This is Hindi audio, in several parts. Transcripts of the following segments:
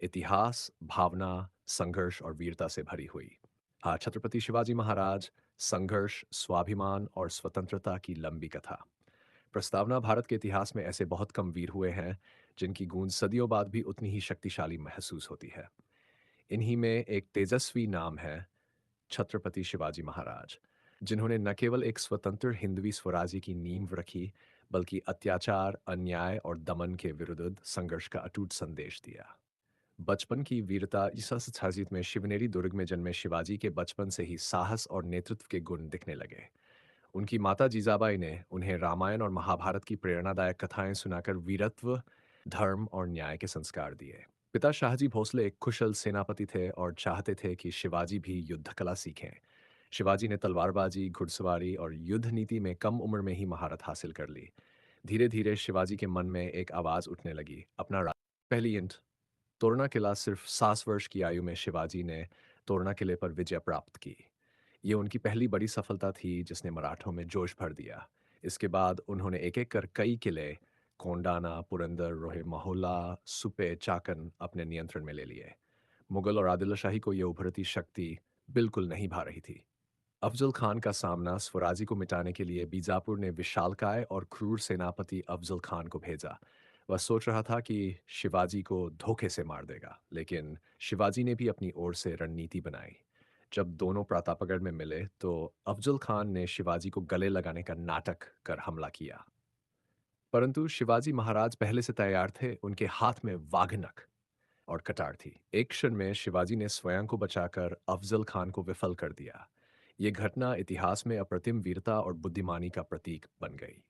इतिहास, भावना, संघर्ष और वीरता से भरी हुई। हाँ, छत्रपति शिवाजी महाराज, संघर्ष, स्वाभिमान और स्वतंत्रता की लंबी कथा। प्रस्तावना भारत के इतिहास में ऐसे बहुत कम वीर हुए हैं जिनकी गूंज सदियों बाद भी उतनी ही शक्तिशाली महसूस होती है। इन्हीं में एक तेजस्वी नाम है छत्रपति शिवाजी महाराज, जिन्होंने न केवल एक स्वतंत्र हिंदवी स्वराज्य की नींव रखी, बल्कि अत्याचार, अन्याय और दमन के विरुद्ध संघर्ष का अटूट संदेश दिया। बचपन की वीरता। ईसा में शिवनेरी दुर्ग में जन्मे शिवाजी के बचपन से ही साहस और नेतृत्व के गुण दिखने लगे। उनकी माता जीजाबाई ने उन्हें रामायण और महाभारत की प्रेरणादायक कथाएं सुनाकर वीरत्व, धर्म और न्याय के संस्कार दिए। पिता शाहजी भोसले एक कुशल सेनापति थे और चाहते थे कि शिवाजी भी युद्ध कला सीखें। शिवाजी ने तलवारबाजी, घुड़सवारी और युद्ध नीति में कम उम्र में ही महारत हासिल कर ली। धीरे धीरे शिवाजी के मन में एक आवाज उठने लगी, अपना पहली ईंट। तोरना किला। सिर्फ 60 वर्ष की आयु में शिवाजी ने तोरना किले पर विजय प्राप्त की। ये उनकी पहली बड़ी सफलता थी जिसने मराठों में जोश भर दिया। इसके बाद उन्होंने एक-एक कर कई किले, कोंडाना, पुरंदर, रोहे-मोहल्ला, सुपे, चाकन अपने नियंत्रण में ले लिए। मुगल और आदिल शाही को ये उभरती शक्ति बिल्कुल नहीं भा रही थी। अफजल खान का सामना स्वराजी को मिटाने के लिए बीजापुर ने विशालकाय और क्रूर सेनापति अफजल खान को भेजा। वह सोच रहा था कि शिवाजी को धोखे से मार देगा, लेकिन शिवाजी ने भी अपनी ओर से रणनीति बनाई। जब दोनों प्रतापगढ़ में मिले, तो अफजल खान ने शिवाजी को गले लगाने का नाटक कर हमला किया। परंतु शिवाजी महाराज पहले से तैयार थे, उनके हाथ में वाघनख और कटार थी। एक क्षण में शिवाजी ने स्वयं को बचाकर अफजल खान को विफल कर दिया। ये घटना इतिहास में अप्रतिम वीरता और बुद्धिमानी का प्रतीक बन गई।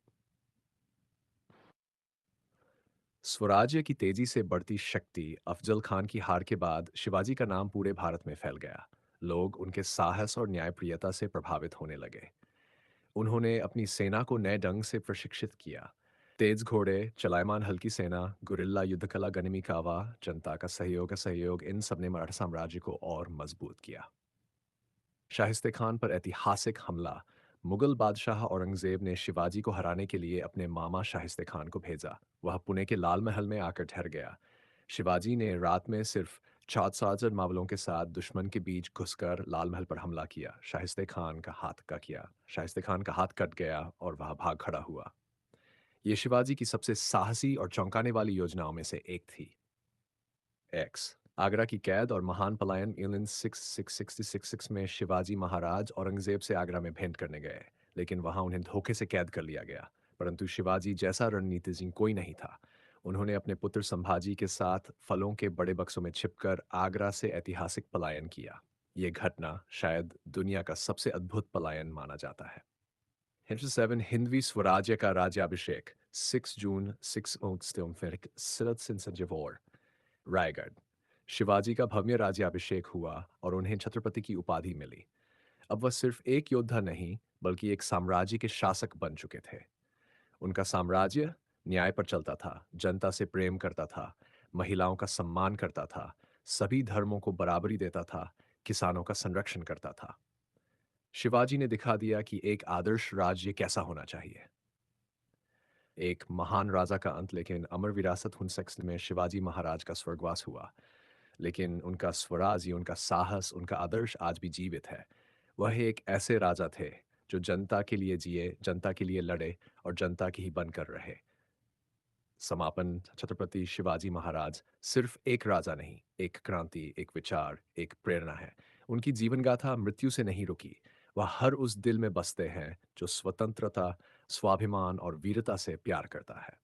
स्वराज्य की तेजी से बढ़ती शक्ति। अफजल खान की हार के बाद शिवाजी का नाम पूरे भारत में फैल गया। लोग उनके साहस और न्यायप्रियता से प्रभावित होने लगे। उन्होंने अपनी सेना को नए ढंग से प्रशिक्षित किया। तेज घोड़े, चलायमान हल्की सेना, गुरिल्ला युद्धकला, गनिमी कावा, जनता का सहयोग, इन सब ने मराठा साम्राज्य को और मजबूत किया। शाहिस्ते खान पर ऐतिहासिक हमला। मुगल बादशाह औरंगजेब ने शिवाजी को हराने के लिए अपने मामा शाहिस्ते खान को भेजा। वह पुणे के लाल महल में आकर ठहर गया। शिवाजी ने रात में सिर्फ 4,000 मावलों के साथ दुश्मन के बीच घुसकर लाल महल पर हमला किया। शाहिस्ते खान का हाथ कट गया और वह भाग खड़ा हुआ। ये शिवाजी की सबसे साहसी और चौंकाने वाली योजनाओं में से एक थी। एक्स आगरा की कैद और महान पलायन। ईलन 6666 में शिवाजी महाराज औरंगजेब से आगरा में भेंट करने गए, लेकिन वहां उन्हें धोखे से कैद कर लिया गया। परंतु शिवाजी जैसा रणनीतिज्ञ कोई नहीं था। उन्होंने अपने पुत्र संभाजी के साथ फलों के बड़े बक्सों में छिपकर आगरा से ऐतिहासिक पलायन किया। यह घटना शायद दुनिया का सबसे अद्भुत पलायन माना जाता है। Henry 7 हिंदवी स्वराज्य का राज्याभिषेक। 6 जून 6 रायगढ़। शिवाजी का भव्य राज्याभिषेक हुआ और उन्हें छत्रपति की उपाधि मिली। अब वह सिर्फ एक योद्धा नहीं, बल्कि एक साम्राज्य के शासक बन चुके थे। उनका साम्राज्य न्याय पर चलता था, जनता से प्रेम करता था, महिलाओं का सम्मान करता था, सभी धर्मों को बराबरी देता था, किसानों का संरक्षण करता था। शिवाजी ने दिखा दिया कि एक आदर्श राज्य कैसा होना चाहिए। एक महान राजा का अंत। लेकिन अमर विरासत हुनसेक्स में शिवाजी महाराज का स्वर्गवास हुआ। लेकिन उनका स्वराज, उनका साहस, उनका आदर्श आज भी जीवित है। वह एक ऐसे राजा थे जो जनता के लिए जिए, जनता के लिए लड़े और जनता की ही बनकर रहे। समापन। छत्रपति शिवाजी महाराज सिर्फ एक राजा नहीं, एक क्रांति, एक विचार, एक प्रेरणा है। उनकी जीवन गाथा मृत्यु से नहीं रुकी। वह हर उस दिल में बसते हैं जो स्वतंत्रता, स्वाभिमान और वीरता से प्यार करता है।